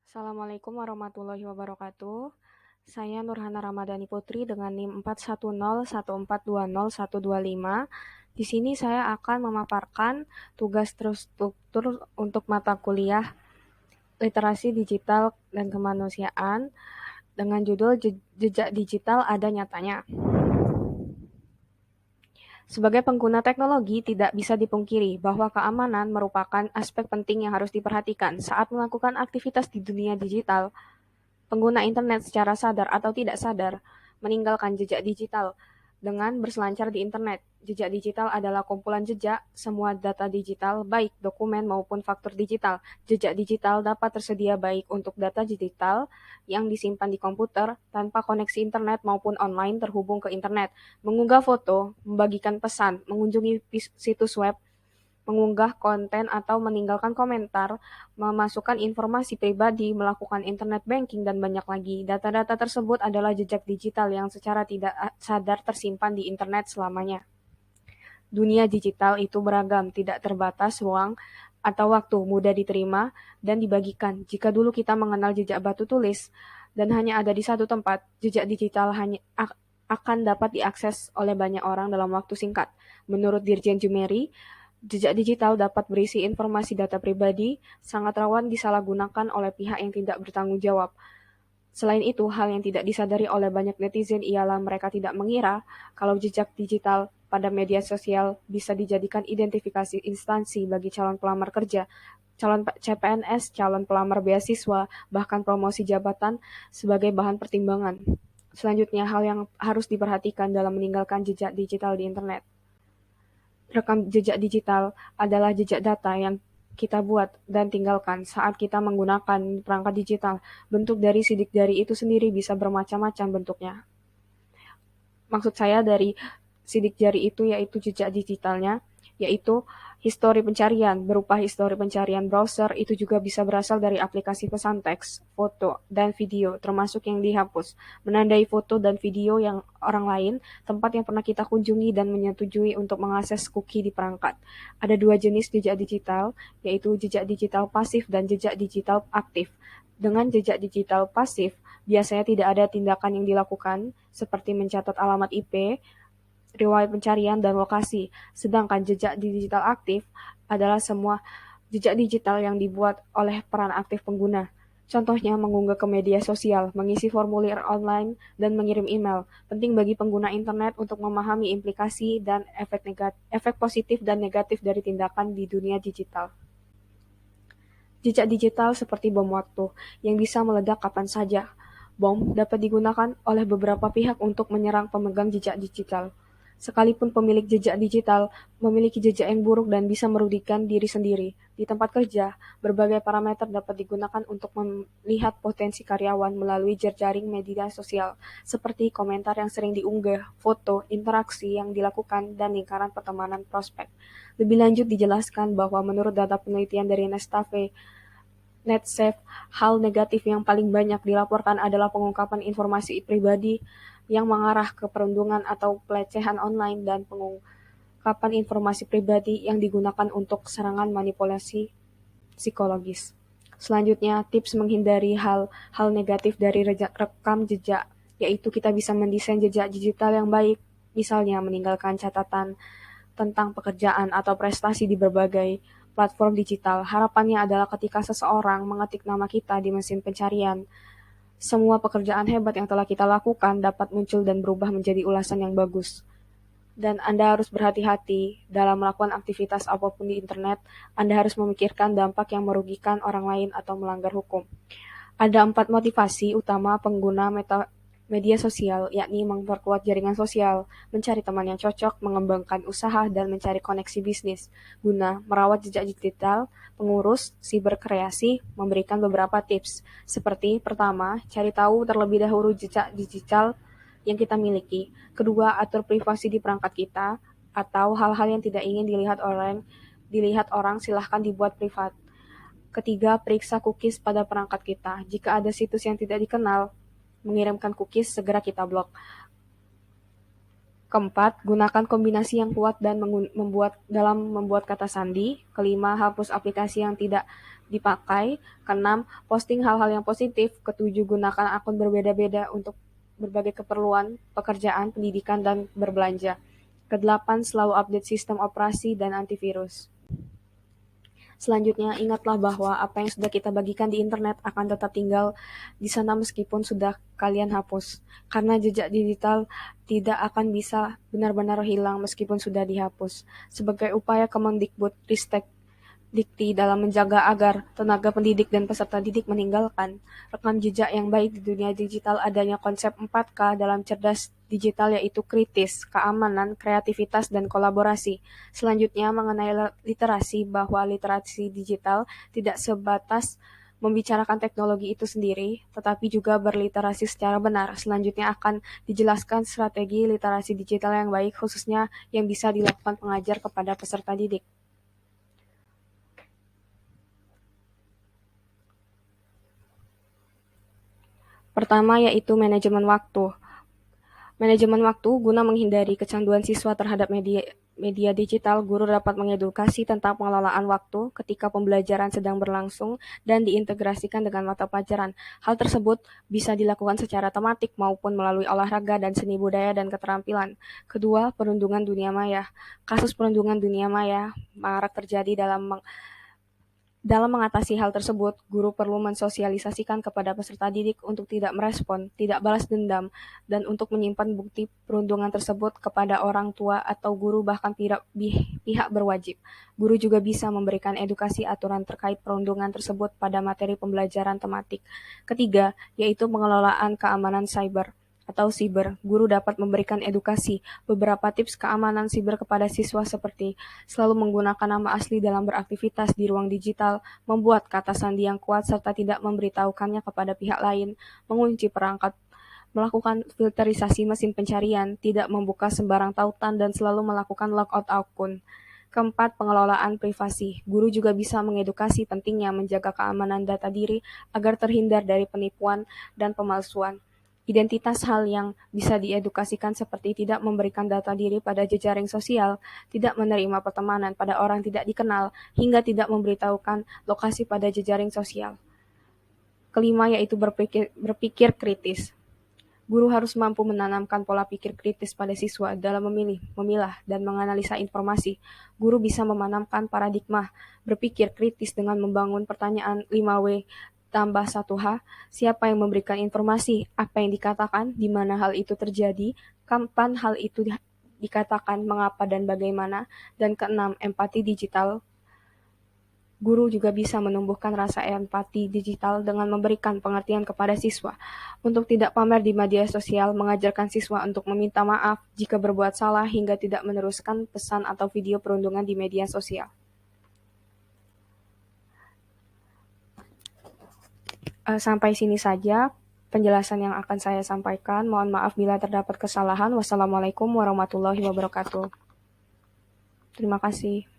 Assalamualaikum warahmatullahi wabarakatuh. Saya Nurhana Ramadhani Putri dengan NIM 41014201125. Di sini saya akan memaparkan tugas terstruktur untuk mata kuliah Literasi Digital dan Kemanusiaan dengan judul Jejak Digital Ada Nyatanya. Sebagai pengguna teknologi, tidak bisa dipungkiri bahwa keamanan merupakan aspek penting yang harus diperhatikan saat melakukan aktivitas di dunia digital. Pengguna internet secara sadar atau tidak sadar meninggalkan jejak digital dengan berselancar di internet. Jejak digital adalah kumpulan jejak semua data digital, baik dokumen maupun faktur digital. Jejak digital dapat tersedia baik untuk data digital yang disimpan di komputer tanpa koneksi internet maupun online terhubung ke internet, mengunggah foto, membagikan pesan, mengunjungi situs web, mengunggah konten atau meninggalkan komentar, memasukkan informasi pribadi, melakukan internet banking, dan banyak lagi. Data-data tersebut adalah jejak digital yang secara tidak sadar tersimpan di internet selamanya. Dunia digital itu beragam, tidak terbatas ruang atau waktu, mudah diterima dan dibagikan. Jika dulu kita mengenal jejak batu tulis dan hanya ada di satu tempat, jejak digital hanya akan dapat diakses oleh banyak orang dalam waktu singkat. Menurut Dirjen Jumeri, jejak digital dapat berisi informasi data pribadi, sangat rawan disalahgunakan oleh pihak yang tidak bertanggung jawab. Selain itu, hal yang tidak disadari oleh banyak netizen ialah mereka tidak mengira kalau jejak digital pada media sosial bisa dijadikan identifikasi instansi bagi calon pelamar kerja, calon CPNS, calon pelamar beasiswa, bahkan promosi jabatan sebagai bahan pertimbangan. Selanjutnya, hal yang harus diperhatikan dalam meninggalkan jejak digital di internet. Rekam jejak digital adalah jejak data yang kita buat dan tinggalkan saat kita menggunakan perangkat digital. Bentuk dari sidik jari itu sendiri bisa bermacam-macam bentuknya. Maksud saya dari sidik jari itu yaitu jejak digitalnya, yaitu histori pencarian. Berupa histori pencarian browser, itu juga bisa berasal dari aplikasi pesan teks, foto, dan video, termasuk yang dihapus. Menandai foto dan video yang orang lain, tempat yang pernah kita kunjungi dan menyetujui untuk mengakses cookie di perangkat. Ada dua jenis jejak digital, yaitu jejak digital pasif dan jejak digital aktif. Dengan jejak digital pasif, biasanya tidak ada tindakan yang dilakukan, seperti mencatat alamat IP, riwayat pencarian, dan lokasi. Sedangkan jejak digital aktif adalah semua jejak digital yang dibuat oleh peran aktif pengguna. Contohnya mengunggah ke media sosial, mengisi formulir online, dan mengirim email. Penting bagi pengguna internet untuk memahami implikasi dan efek positif dan negatif dari tindakan di dunia digital. Jejak digital seperti bom waktu, yang bisa meledak kapan saja. Bom dapat digunakan oleh beberapa pihak untuk menyerang pemegang jejak digital. Sekalipun pemilik jejak digital memiliki jejak yang buruk dan bisa merugikan diri sendiri. Di tempat kerja, berbagai parameter dapat digunakan untuk melihat potensi karyawan melalui jejaring media sosial, seperti komentar yang sering diunggah, foto, interaksi yang dilakukan, dan lingkaran pertemanan prospek. Lebih lanjut dijelaskan bahwa menurut data penelitian dari Nestafe, NetSafe, hal negatif yang paling banyak dilaporkan adalah pengungkapan informasi pribadi yang mengarah ke perundungan atau pelecehan online dan pengungkapan informasi pribadi yang digunakan untuk serangan manipulasi psikologis. Selanjutnya, tips menghindari hal-hal negatif dari rekam jejak, yaitu kita bisa mendesain jejak digital yang baik, misalnya meninggalkan catatan tentang pekerjaan atau prestasi di berbagai platform digital. Harapannya adalah ketika seseorang mengetik nama kita di mesin pencarian, semua pekerjaan hebat yang telah kita lakukan dapat muncul dan berubah menjadi ulasan yang bagus. Dan Anda harus berhati-hati dalam melakukan aktivitas apapun di internet. Anda harus memikirkan dampak yang merugikan orang lain atau melanggar hukum. Ada 4 motivasi utama pengguna media sosial, yakni memperkuat jaringan sosial, mencari teman yang cocok, mengembangkan usaha, dan mencari koneksi bisnis. Guna merawat jejak digital, pengurus siberkreasi memberikan beberapa tips, seperti pertama, cari tahu terlebih dahulu jejak digital yang kita miliki. Kedua, atur privasi di perangkat kita, atau hal-hal yang tidak ingin dilihat orang silahkan dibuat privat. Ketiga, periksa cookies pada perangkat kita. Jika ada situs yang tidak dikenal mengirimkan cookies, segera kita blok. Keempat, gunakan kombinasi yang kuat dan membuat kata sandi. Kelima, hapus aplikasi yang tidak dipakai. Keenam, posting hal-hal yang positif. Ketujuh, gunakan akun berbeda-beda untuk berbagai keperluan, pekerjaan, pendidikan, dan berbelanja. Kedelapan, selalu update sistem operasi dan antivirus. Selanjutnya, ingatlah bahwa apa yang sudah kita bagikan di internet akan tetap tinggal di sana meskipun sudah kalian hapus. Karena jejak digital tidak akan bisa benar-benar hilang meskipun sudah dihapus. Sebagai upaya Kemendikbud Ristek Dikti dalam menjaga agar tenaga pendidik dan peserta didik meninggalkan rekam jejak yang baik di dunia digital, adanya konsep 4K dalam cerdas digital, yaitu kritis, keamanan, kreativitas, dan kolaborasi. Selanjutnya mengenai literasi, bahwa literasi digital tidak sebatas membicarakan teknologi itu sendiri, tetapi juga berliterasi secara benar. Selanjutnya akan dijelaskan strategi literasi digital yang baik, khususnya yang bisa dilakukan pengajar kepada peserta didik. Pertama, yaitu manajemen waktu. Manajemen waktu guna menghindari kecanduan siswa terhadap media digital, guru dapat mengedukasi tentang pengelolaan waktu ketika pembelajaran sedang berlangsung dan diintegrasikan dengan mata pelajaran. Hal tersebut bisa dilakukan secara tematik maupun melalui olahraga dan seni budaya dan keterampilan. Kedua, perundungan dunia maya. Kasus perundungan dunia maya marak terjadi. Dalam mengatasi hal tersebut, guru perlu mensosialisasikan kepada peserta didik untuk tidak merespon, tidak balas dendam, dan untuk menyimpan bukti perundungan tersebut kepada orang tua atau guru, bahkan pihak berwajib. Guru juga bisa memberikan edukasi aturan terkait perundungan tersebut pada materi pembelajaran tematik. Ketiga, yaitu pengelolaan keamanan cyber atau siber. Guru dapat memberikan edukasi beberapa tips keamanan siber kepada siswa, seperti selalu menggunakan nama asli dalam beraktivitas di ruang digital, membuat kata sandi yang kuat serta tidak memberitahukannya kepada pihak lain, mengunci perangkat, melakukan filterisasi mesin pencarian, tidak membuka sembarang tautan, dan selalu melakukan logout akun. Keempat, pengelolaan privasi. Guru juga bisa mengedukasi pentingnya menjaga keamanan data diri agar terhindar dari penipuan dan pemalsuan. Identitas, hal yang bisa diedukasikan seperti tidak memberikan data diri pada jejaring sosial, tidak menerima pertemanan pada orang tidak dikenal, hingga tidak memberitahukan lokasi pada jejaring sosial. Kelima, yaitu berpikir kritis. Guru harus mampu menanamkan pola pikir kritis pada siswa dalam memilih, memilah, dan menganalisa informasi. Guru bisa memanamkan paradigma berpikir kritis dengan membangun pertanyaan 5W tambah 1H, siapa yang memberikan informasi, apa yang dikatakan, di mana hal itu terjadi, kapan hal itu dikatakan, mengapa dan bagaimana, dan keenam, empati digital. Guru juga bisa menumbuhkan rasa empati digital dengan memberikan pengertian kepada siswa, untuk tidak pamer di media sosial, mengajarkan siswa untuk meminta maaf jika berbuat salah, hingga tidak meneruskan pesan atau video perundungan di media sosial. Sampai sini saja penjelasan yang akan saya sampaikan. Mohon maaf bila terdapat kesalahan. Wassalamualaikum warahmatullahi wabarakatuh. Terima kasih.